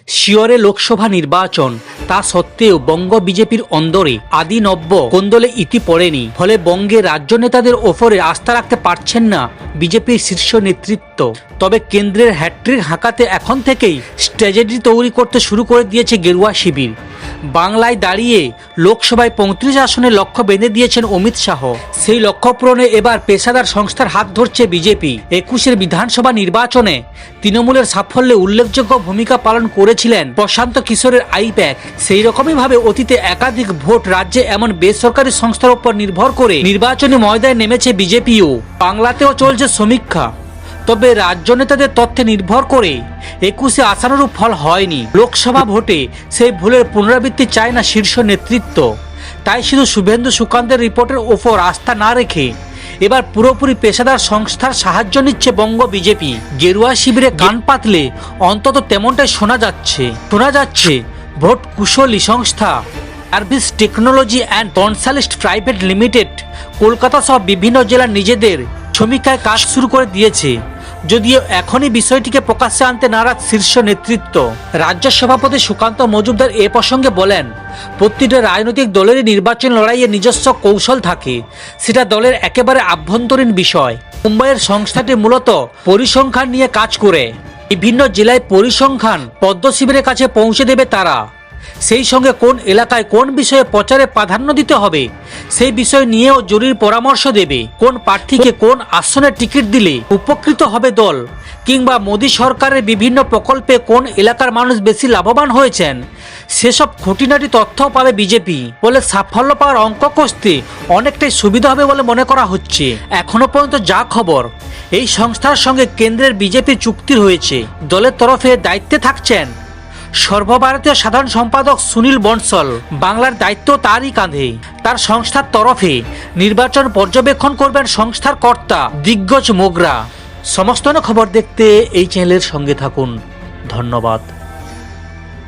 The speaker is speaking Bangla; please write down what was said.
শিয়রে লোকসভা নির্বাচন, তা সত্ত্বেও বঙ্গ বিজেপির অন্দরে আদি নব্য কোন্দলে ইতি পড়েনি। ফলে বঙ্গে রাজ্য নেতাদের ওপরে আস্থা রাখতে পারছেন না বিজেপির শীর্ষ নেতৃত্ব। তবে কেন্দ্রের হ্যাট্রিক হাঁকাতে এখন থেকেই স্ট্র্যাটেজি তৈরি করতে শুরু করে দিয়েছে গেরুয়া শিবির। বাংলায় দাঁড়িয়ে লোকসভায় 35 আসনের লক্ষ্য বেঁধে দিয়েছেন অমিত শাহ। সেই লক্ষ্য পূরণে এবার পেশাদার সংস্থার হাত ধরছে বিজেপি। 21-এর বিধানসভা নির্বাচনে তৃণমূলের সাফল্যে উল্লেখযোগ্য ভূমিকা পালন করেছিলেন প্রশান্ত কিশোরের আইপ্যাক। সেই রকমই ভাবে অতীতে একাধিক ভোট রাজ্যে এমন বেসরকারি সংস্থার উপর নির্ভর করে নির্বাচনী ময়দানে নেমেছে বিজেপিও। বাংলাতেও চলছে সমীক্ষা। তবে রাজ্য নেতাদের তথ্যে নির্ভর করে 21-এ আশানুরূপ ফল হয়নি। লোকসভা ভোটে সেই ভুলের পুনরাবৃত্তি চায় না শীর্ষ নেতৃত্ব। তাই শুধু শুভেন্দু সুকান্তের রিপোর্টের ওপর আস্থা না রেখে এবার পুরোপুরি পেশাদার সংস্থার সাহায্য নিচ্ছে বঙ্গ বিজেপি। গেরুয়া শিবিরে কান পাতলে অন্তত তেমনটাই শোনা যাচ্ছে ভোট কুশলী সংস্থা service technology and consult private limited Kolkata সহ বিভিন্ন জেলার নিজেদের সমীক্ষায় কাজ শুরু করে দিয়েছে। যদিও এখনই বিষয়টিকে প্রকাশ্যে আনতে নারাজ শীর্ষ নেতৃত্ব। রাজ্য সভাপতি সুকান্ত মজুমদার এ প্রসঙ্গে বলেন, প্রতিটা রাজনৈতিক দলেরই নির্বাচন লড়াইয়ে নিজস্ব কৌশল থাকে, সেটা দলের একেবারে আভ্যন্তরীণ বিষয়। মুম্বাইয়ের সংস্থাটি মূলত পরিসংখ্যান নিয়ে কাজ করে। বিভিন্ন জেলায় পরিসংখ্যান পদ্ম শিবিরের কাছে পৌঁছে দেবে তারা। সেই সঙ্গে কোন এলাকায় কোন বিষয়ে প্রচারে প্রাধান্য দিতে হবে সেই বিষয় নিয়েও জরুরি পরামর্শ দেবে। কোন প্রার্থীকে কোন আসনের টিকিট দিলে উপকৃত হবে দল, কিংবা মোদী সরকারের বিভিন্ন প্রকল্পে কোন এলাকার মানুষ বেশি লাভবান হয়েছেন, সেসব খুঁটিনাটি তথ্যও পাবে বিজেপি। বলে সাফল্য পাওয়ার অঙ্ক কষতে অনেকটাই সুবিধা হবে বলে মনে করা হচ্ছে। এখনো পর্যন্ত যা খবর, এই সংস্থার সঙ্গে কেন্দ্রের বিজেপি চুক্তি হয়েছে। দলের তরফে দায়িত্বে থাকছেন সর্বভারতীয় সাধারণ সম্পাদক সুনীল বনসল। বাংলার দায়িত্ব তারই কাঁধে। তার সংস্থার তরফে নির্বাচন পর্যবেক্ষণ করবেন সংস্থার কর্তা দিগ্গজ মোগরা। সমস্ত খবর দেখতে এই চ্যানেলের সঙ্গে থাকুন। ধন্যবাদ।